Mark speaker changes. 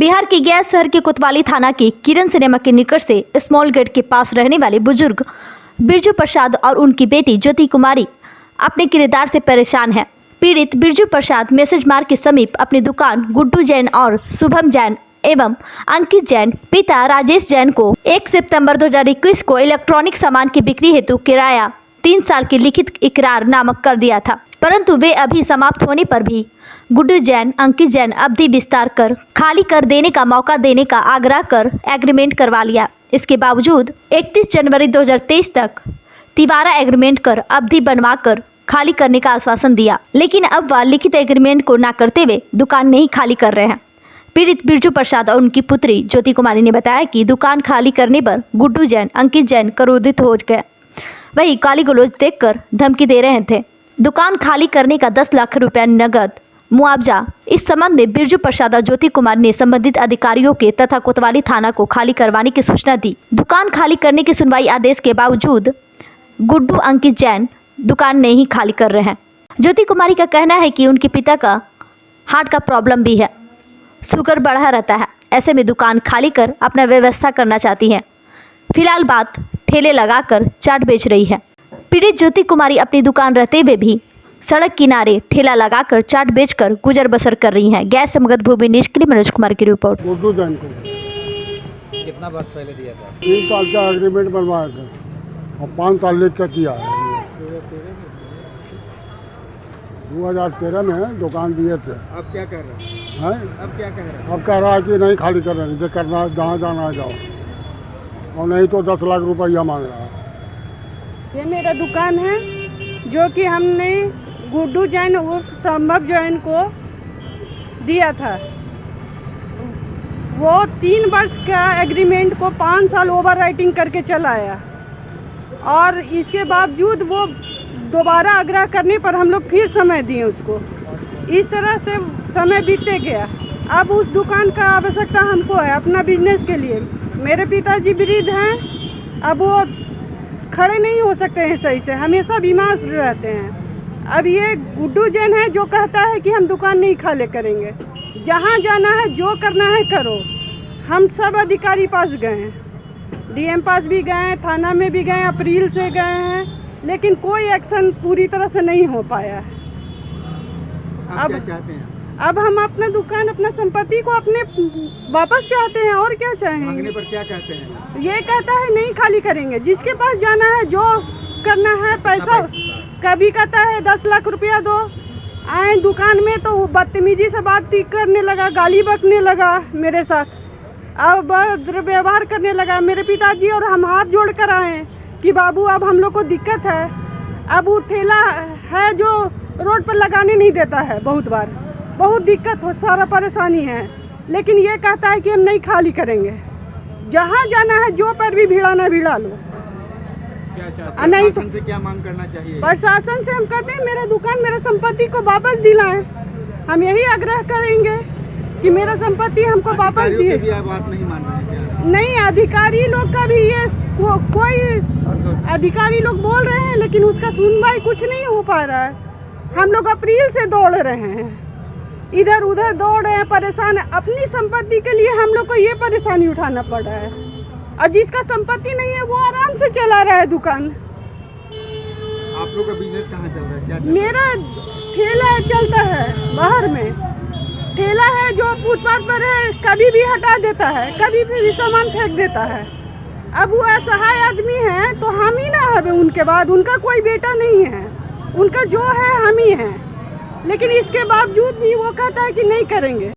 Speaker 1: बिहार के गया शहर के कोतवाली थाना के किरण सिनेमा के निकट से स्मॉल गेट के पास रहने वाले बुजुर्ग बिरजू प्रसाद और उनकी बेटी ज्योति कुमारी अपने किरदार से परेशान है। पीड़ित बिरजू प्रसाद मैसेज मार्ग के समीप अपनी दुकान गुड्डू जैन और शुभम जैन एवं अंकित जैन पिता राजेश जैन को 1 सितंबर 2021 को इलेक्ट्रॉनिक सामान की बिक्री हेतु किराया 3 साल की लिखित इकरार नामक कर दिया था, परंतु वे अभी समाप्त होने पर भी गुड्डू जैन अंकित जैन अवधि विस्तार कर खाली कर देने का मौका देने का आग्रह कर एग्रीमेंट करवा लिया। इसके बावजूद 31 जनवरी 2023 तक तिबारा एग्रीमेंट कर अवधि बनवा कर खाली करने का आश्वासन दिया, लेकिन अब वह लिखित एग्रीमेंट को न करते हुए दुकान नहीं खाली कर रहे हैं। पीड़ित बिरजू प्रसाद और उनकी पुत्री ज्योति कुमारी ने बताया कि दुकान खाली करने पर गुड्डू जैन अंकित जैन क्रोधित हो गए, वही गाली गलौज देखकर धमकी दे रहे थे। दुकान खाली करने का 10 लाख रुपया नगद मुआवजा। इस संबंध में बिरजू प्रसाद और ज्योति कुमार ने संबंधित अधिकारियों के तथा कोतवाली थाना को खाली करवाने की सूचना दी। दुकान खाली करने की सुनवाई आदेश के बावजूद गुड्डू अंकित जैन दुकान नहीं खाली कर रहे हैं। ज्योति कुमारी का कहना है कि उनके पिता का हार्ट का प्रॉब्लम भी है, शुगर बढ़ा रहता है, ऐसे में दुकान खाली कर अपना व्यवस्था करना चाहती हैं। फिलहाल बात ठेले लगाकर चाट बेच रही है। पीड़ित ज्योति कुमारी अपनी दुकान रहते हुए भी सड़क किनारे ठेला लगाकर चाट बेचकर गुजर बसर कर रही हैं। गैस से मगध भूमि न्यूज के लिए मनोज कुमार की रिपोर्ट।
Speaker 2: गुड्डू जैन को
Speaker 3: कितना वर्ष पहले दिया था?
Speaker 2: 3 साल का एग्रीमेंट बनवाया था और 5 साल लिख के किया है। 2013 में दुकान दिए थे।
Speaker 3: अब क्या कर रहे हैं? अब क्या कह रहे हैं?
Speaker 2: अब कह रहा है कि नहीं खाली कर रहे हैं, जो करना है जहाँ जाना है जाओ, और नहीं तो 10 लाख रुपया मांग रहा है।
Speaker 4: ये मेरा दुकान है जो कि हमने गुड्डू जैन उर्फ संभव जैन को दिया था। वो 3 वर्ष का एग्रीमेंट को 5 साल ओवर राइटिंग करके चलाया, और इसके बावजूद वो दोबारा आग्रह करने पर हम लोग फिर समय दिए उसको। इस तरह से समय बीतते गया। अब उस दुकान का आवश्यकता हमको है अपना बिजनेस के लिए। मेरे पिताजी वृद्ध हैं, अब वो खड़े नहीं हो सकते हैं सही से, हमेशा बीमार रहते हैं। अब ये गुड्डू जैन है जो कहता है कि हम दुकान नहीं खाली करेंगे, जहाँ जाना है जो करना है करो। हम सब अधिकारी पास गए हैं, डीएम पास भी गए हैं, थाना में भी गए, अप्रैल से गए हैं, लेकिन कोई एक्शन पूरी तरह से नहीं हो पाया है।
Speaker 3: अब क्या चाहते हैं?
Speaker 4: अब हम अपना दुकान अपना संपत्ति को अपने वापस चाहते हैं, और क्या चाहेंगे?
Speaker 3: मांगने पर क्या कहते हैं?
Speaker 4: ये कहता है नहीं खाली करेंगे, जिसके पास जाना है जो करना है पैसा। कभी कहता है 10 लाख रुपया दो, आए दुकान में तो बदतमीजी से बात करने लगा, गाली बकने लगा मेरे साथ, अब व्यवहार करने लगा। मेरे पिताजी और हम हाथ जोड़ कर आए कि बाबू अब हम लोग को दिक्कत है। अब वो ठेला है जो रोड पर लगाने नहीं देता है, बहुत दिक्कत हो, सारा परेशानी है, लेकिन ये कहता है कि हम नहीं खाली करेंगे, जहाँ जाना है जो पर भी भिड़ाना भिड़ा लो।
Speaker 3: क्या चाहते
Speaker 4: नहीं
Speaker 3: तो से क्या मांग करना चाहिए?
Speaker 4: प्रशासन से हम कहते हैं मेरा दुकान मेरा संपत्ति को वापस दिलाएं। हम यही आग्रह करेंगे कि मेरा संपत्ति हमको वापस दिए।
Speaker 3: बात नहीं मान रहे हैं क्या?
Speaker 4: नहीं, अधिकारी लोग का भी ये कोई अधिकारी लोग बोल रहे हैं, लेकिन उसका सुनवाई कुछ नहीं हो पा रहा है। हम लोग अप्रैल से दौड़ रहे हैं, इधर उधर दौड़ रहे हैं, परेशान है। अपनी संपत्ति के लिए हम लोग को ये परेशानी उठाना पड़ रहा है, और जिसका संपत्ति नहीं है वो आराम से चला रहा है दुकान।
Speaker 3: आप लोग का बिजनेस कहाँ चल रहा है? क्या
Speaker 4: मेरा ठेला चलता है, बाहर में ठेला है जो फुटपाथ पर है, कभी भी हटा देता है, कभी भी सामान फेंक देता है। अब वो असहाय आदमी है तो हम ही ना है उनके बाद, उनका कोई बेटा नहीं है, उनका जो है हम ही हैं, लेकिन इसके बावजूद भी वो कहता है कि नहीं करेंगे।